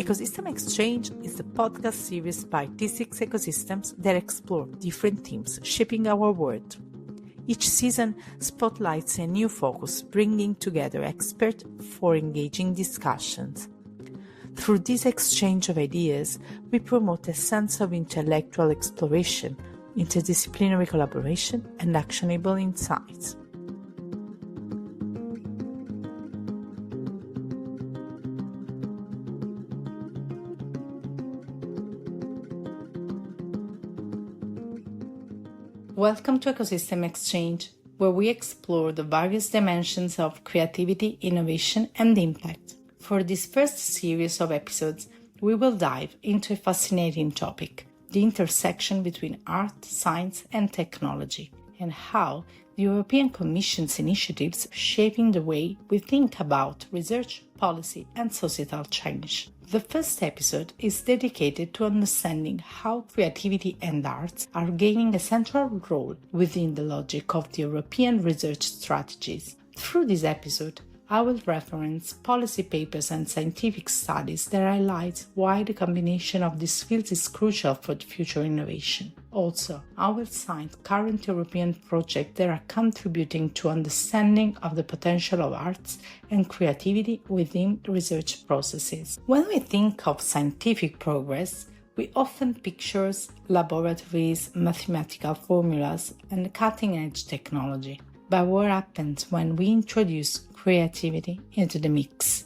Ecosystem Exchange is the podcast series by T6 Ecosystems that explore different themes shaping our world. Each season spotlights a new focus, bringing together experts for engaging discussions. Through this exchange of ideas, we promote a sense of intellectual exploration, interdisciplinary collaboration, and actionable insights. Welcome to Ecosystem Exchange, where we explore the various dimensions of creativity, innovation, and impact. For this first series of episodes, we will dive into a fascinating topic, the intersection between art, science, and technology, and how the European Commission's initiatives are shaping the way we think about research, policy, and societal change. The first episode is dedicated to understanding how creativity and arts are gaining a central role within the logic of the European research strategies. Through this episode, I will reference policy papers and scientific studies that highlight why the combination of these fields is crucial for the future innovation. Also, I will cite current European projects that are contributing to understanding of the potential of arts and creativity within research processes. When we think of scientific progress, we often picture laboratories, mathematical formulas, and cutting-edge technology. But what happens when we introduce creativity into the mix?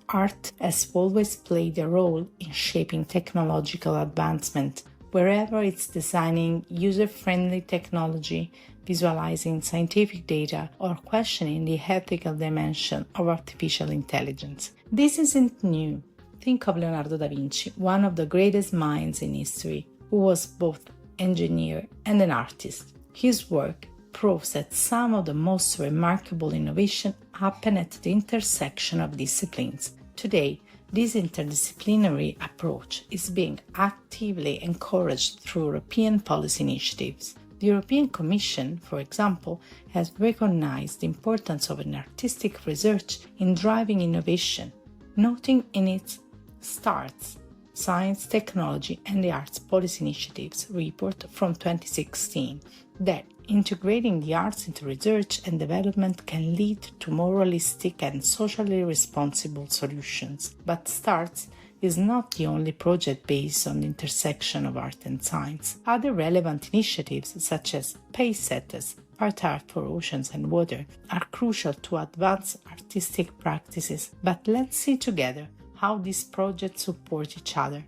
Art has always played a role in shaping technological advancement, wherever it's designing user-friendly technology, visualizing scientific data, or questioning the ethical dimension of artificial intelligence. This isn't new. Think of Leonardo da Vinci, one of the greatest minds in history, who was both engineer and an artist. His work proves that some of the most remarkable innovation happen at the intersection of disciplines. Today, this interdisciplinary approach is being actively encouraged through European policy initiatives. The European Commission, for example, has recognized the importance of an artistic research in driving innovation, noting in its STARTS, Science, Technology and the Arts Policy Initiatives report from 2016 that integrating the arts into research and development can lead to more holistic and socially responsible solutions. But STARTS is not the only project based on the intersection of art and science. Other relevant initiatives, such as Pace Setters, Art for Oceans and Water, are crucial to advance artistic practices. But let's see together how these projects support each other.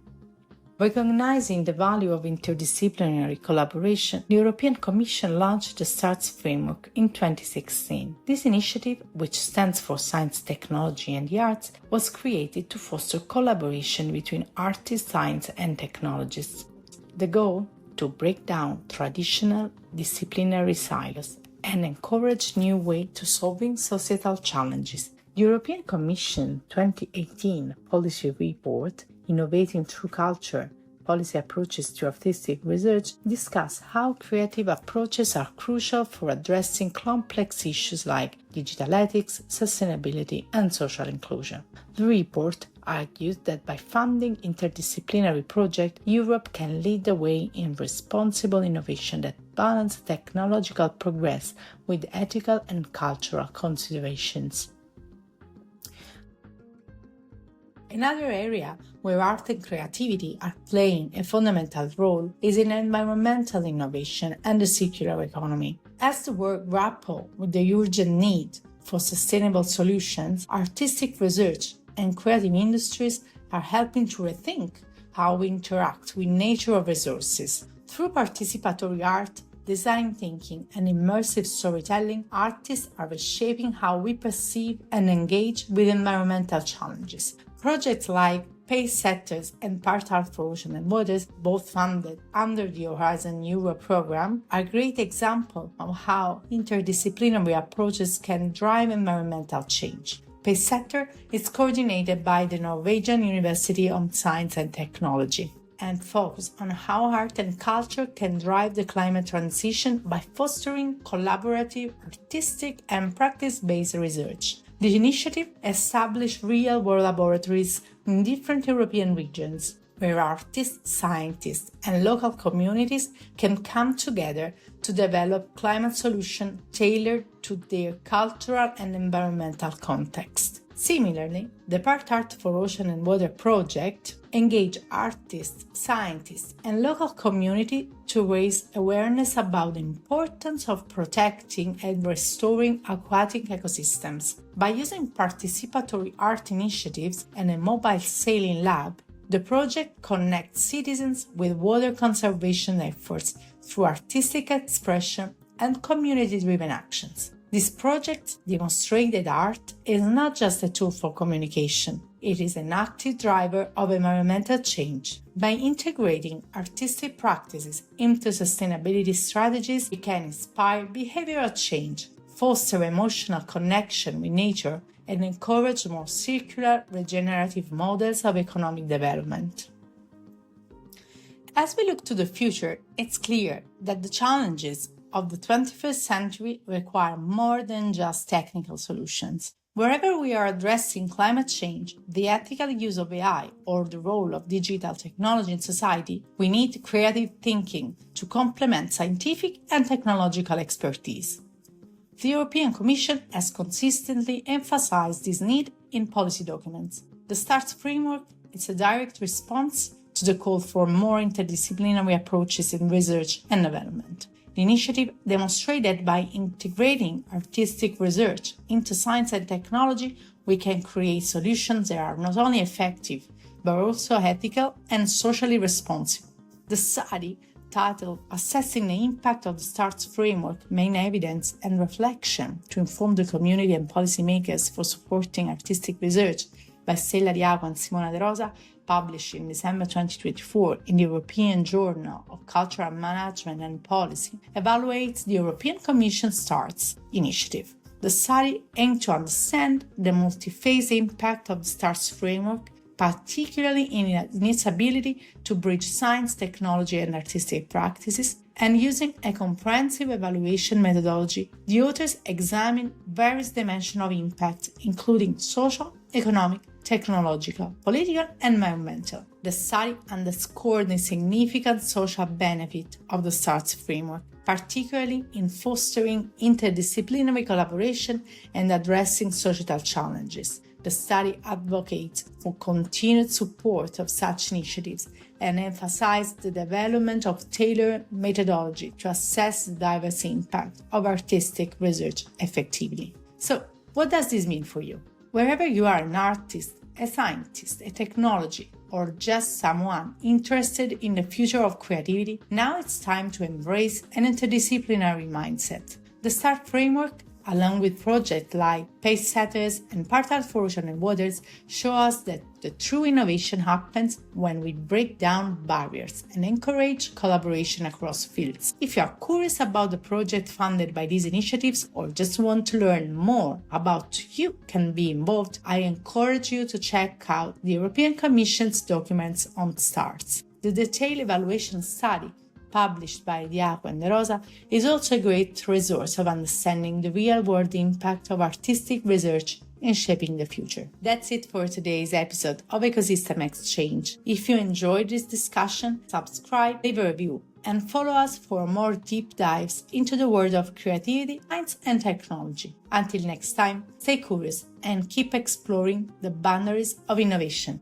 Recognizing the value of interdisciplinary collaboration, the European Commission launched the STARTS framework in 2016. This initiative, which stands for Science, Technology and the Arts, was created to foster collaboration between artists, science and technologists. The goal? To break down traditional disciplinary silos and encourage new ways to solving societal challenges. The European Commission 2018 policy report, Innovating Through Culture, Policy Approaches to Artistic Research, discuss how creative approaches are crucial for addressing complex issues like digital ethics, sustainability, and social inclusion. The report argues that by funding interdisciplinary projects, Europe can lead the way in responsible innovation that balances technological progress with ethical and cultural considerations. Another area where art and creativity are playing a fundamental role is in environmental innovation and the circular economy. As the world grapples with the urgent need for sustainable solutions, artistic research and creative industries are helping to rethink how we interact with natural resources. Through participatory art, design thinking, and immersive storytelling, artists are reshaping how we perceive and engage with environmental challenges. Projects like Pace Setters and Art for Oceans and Waters, both funded under the Horizon Europe program, are great examples of how interdisciplinary approaches can drive environmental change. Pace Setter is coordinated by the Norwegian University of Science and Technology and focus on how art and culture can drive the climate transition by fostering collaborative, artistic, and practice-based research. The initiative established real-world laboratories in different European regions, where artists, scientists, and local communities can come together to develop climate solutions tailored to their cultural and environmental context. Similarly, the Part Art for Ocean and Water project engage artists, scientists, and local community to raise awareness about the importance of protecting and restoring aquatic ecosystems. By using participatory art initiatives and a mobile sailing lab, the project connects citizens with water conservation efforts through artistic expression and community-driven actions. These projects demonstrate that art is not just a tool for communication, it is an active driver of environmental change. By integrating artistic practices into sustainability strategies, we can inspire behavioral change, foster emotional connection with nature, and encourage more circular, regenerative models of economic development. As we look to the future, it's clear that the challenges of the 21st century require more than just technical solutions. Wherever we are addressing climate change, the ethical use of AI, or the role of digital technology in society, we need creative thinking to complement scientific and technological expertise. The European Commission has consistently emphasized this need in policy documents. The START framework is a direct response to the call for more interdisciplinary approaches in research and development. The initiative demonstrates that by integrating artistic research into science and technology, we can create solutions that are not only effective, but also ethical and socially responsible. The study, titled Assessing the Impact of the START Framework, Main Evidence and Reflection to Inform the Community and Policymakers for Supporting Artistic Research by Stella Diaco and Simona De Rosa, published in December 2024 in the European Journal of Cultural Management and Policy, evaluates the European Commission START initiative. The study aimed to understand the multi-phase impact of the START framework, particularly in its ability to bridge science, technology, and artistic practices, and using a comprehensive evaluation methodology, the authors examine various dimensions of impact, including social, economic, technological, political, and environmental. The study underscored the significant social benefit of the START framework, particularly in fostering interdisciplinary collaboration and addressing societal challenges. The study advocates for continued support of such initiatives and emphasized the development of tailored methodology to assess the diverse impact of artistic research effectively. So, what does this mean for you? Wherever you are an artist, a scientist, a technology, or just someone interested in the future of creativity, now it's time to embrace an interdisciplinary mindset. The START framework, along with projects like Pace Setters and Part Art for Ocean and Waters, show us that the true innovation happens when we break down barriers and encourage collaboration across fields. If you are curious about the project funded by these initiatives or just want to learn more about how you can be involved, I encourage you to check out the European Commission's documents on START. The detailed evaluation study published by Diaco and De Rosa, is also a great resource of understanding the real-world impact of artistic research in shaping the future. That's it for today's episode of Ecosystem Exchange. If you enjoyed this discussion, subscribe, leave a review, and follow us for more deep dives into the world of creativity, science, and technology. Until next time, stay curious and keep exploring the boundaries of innovation.